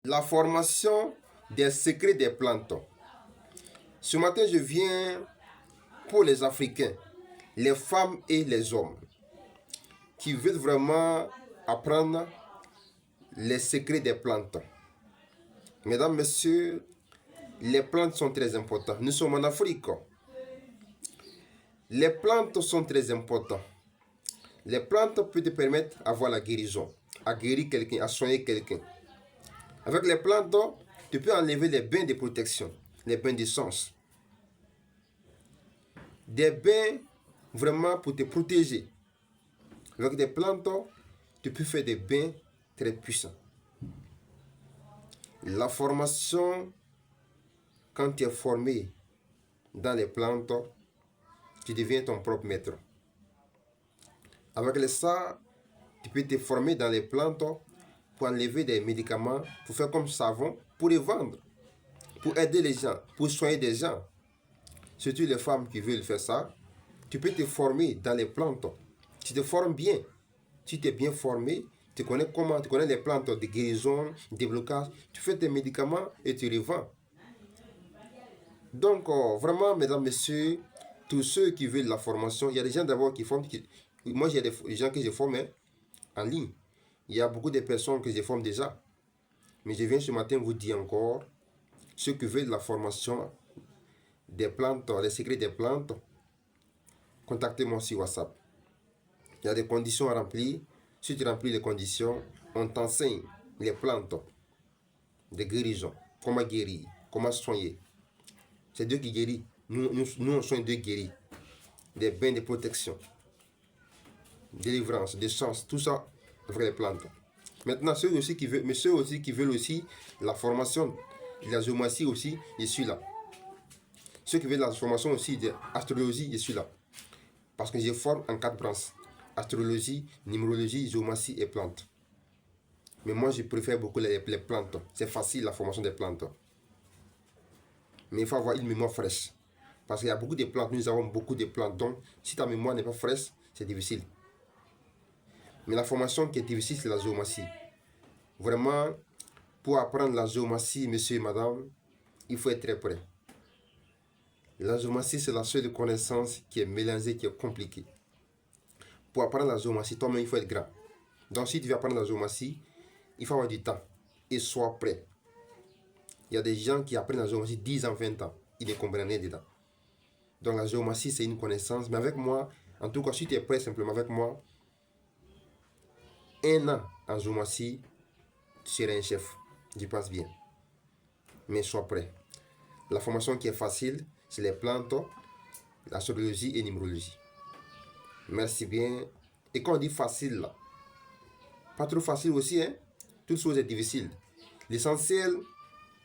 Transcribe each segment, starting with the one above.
La formation des secrets des plantes. Ce matin, je viens pour les Africains, les femmes et les hommes qui veulent vraiment apprendre les secrets des plantes. Mesdames, Messieurs, les plantes sont très importantes. Nous sommes en Afrique. Les plantes sont très importantes. Les plantes peuvent te permettre d'avoir la guérison, à guérir quelqu'un, à soigner quelqu'un. Avec les plantes, tu peux enlever les bains de protection, les bains d'essence. Des bains vraiment pour te protéger. Avec des plantes, tu peux faire des bains très puissants. La formation, quand tu es formé dans les plantes, tu deviens ton propre maître. Avec ça, tu peux te former dans les plantes pour enlever des médicaments, pour faire comme savon, pour les vendre, pour aider les gens, pour soigner des gens. Surtout les femmes qui veulent faire ça, tu peux te former dans les plantes. Tu te formes bien. Si tu es bien formé, tu connais comment, tu connais les plantes de guérison, de blocage, tu fais tes médicaments et tu les vends. Donc, vraiment, mesdames, messieurs, tous ceux qui veulent la formation, il y a des gens d'abord qui forment. Moi, j'ai des gens que je forme en ligne. Il y a beaucoup de personnes que je forme déjà. Mais je viens ce matin vous dire encore, ceux qui veulent la formation des plantes, les secrets des plantes, contactez-moi sur WhatsApp. Il y a des conditions à remplir. Si tu remplis les conditions, on t'enseigne les plantes de guérison, comment guérir, comment soigner. C'est Dieu qui guérit. Nous on soigne Dieu guérit. Des bains de protection, délivrance, des chances, tout ça avec les plantes. Maintenant, ceux aussi qui veulent aussi la formation de la géomatie aussi, je suis là. Ceux qui veulent la formation aussi de l'astrologie, je suis là. Parce que je forme en 4 branches. Astrologie, numérologie, géomatie et plantes. Mais moi, je préfère beaucoup les plantes. C'est facile la formation des plantes. Mais il faut avoir une mémoire fraîche. Parce qu'il y a beaucoup de plantes, nous avons beaucoup de plantes. Donc, si ta mémoire n'est pas fraîche, c'est difficile. Mais la formation qui est difficile, c'est la géomatie. Vraiment, pour apprendre la géomatie, monsieur et madame, il faut être très prêt. La géomatie, c'est la seule connaissance qui est mélangée, qui est compliquée. Pour apprendre la géomatie, toi-même, il faut être grand. Donc, si tu veux apprendre la géomatie, il faut avoir du temps et sois prêt. Il y a des gens qui apprennent la géomatie 10 ans, 20 ans. Ils ne comprennent rien dedans. Donc, la géomatie, c'est une connaissance. Mais avec moi, en tout cas, si tu es prêt simplement avec moi, 1 an en géomatie, tu seras un chef. Je pense bien. Mais sois prêt. La formation qui est facile, c'est les plantes, l'astrologie et numérologie. Merci bien. Et quand on dit facile, là, pas trop facile aussi, hein? Toute chose est difficile. L'essentiel,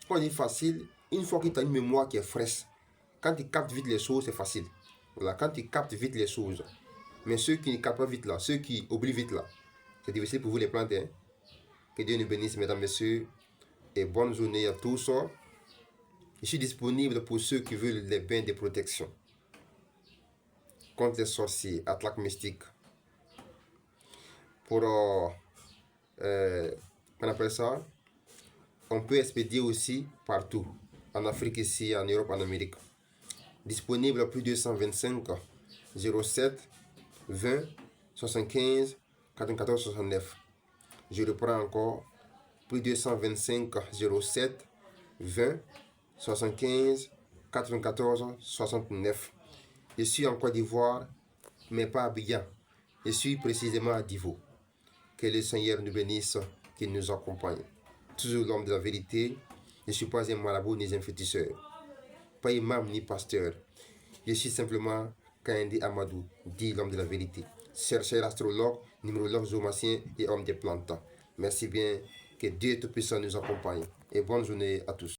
quand on dit facile, une fois que tu as une mémoire qui est fraîche, quand tu captes vite les choses, c'est facile. Voilà, quand tu captes vite les choses. Mais ceux qui ne captent pas vite là, ceux qui oublient vite là, c'est difficile pour vous les planter. Hein? Que Dieu nous bénisse, mesdames, messieurs. Et bonne journée à tous. Je suis disponible pour ceux qui veulent les bains de protection contre les sorciers, attaques mystiques. Pour, on appelle ça, on peut expédier aussi partout. En Afrique ici, en Europe, en Amérique. Disponible plus 225 07 20 75 94 69. Je reprends encore. Plus 225 07 20 75 94 69. Je suis en Côte d'Ivoire, mais pas à Abidjan. Je suis précisément à Divo. Que le Seigneur nous bénisse, qu'il nous accompagne. Toujours l'homme de la vérité. Je ne suis pas un marabout ni un féticheur. Pas imam ni pasteur. Je suis simplement Kandé Amadou, dit l'homme de la vérité. Chercheur astrologue, numérologue, géomacien et homme des plantes. Merci bien. Que Dieu Tout-Puissant nous accompagne. Et bonne journée à tous.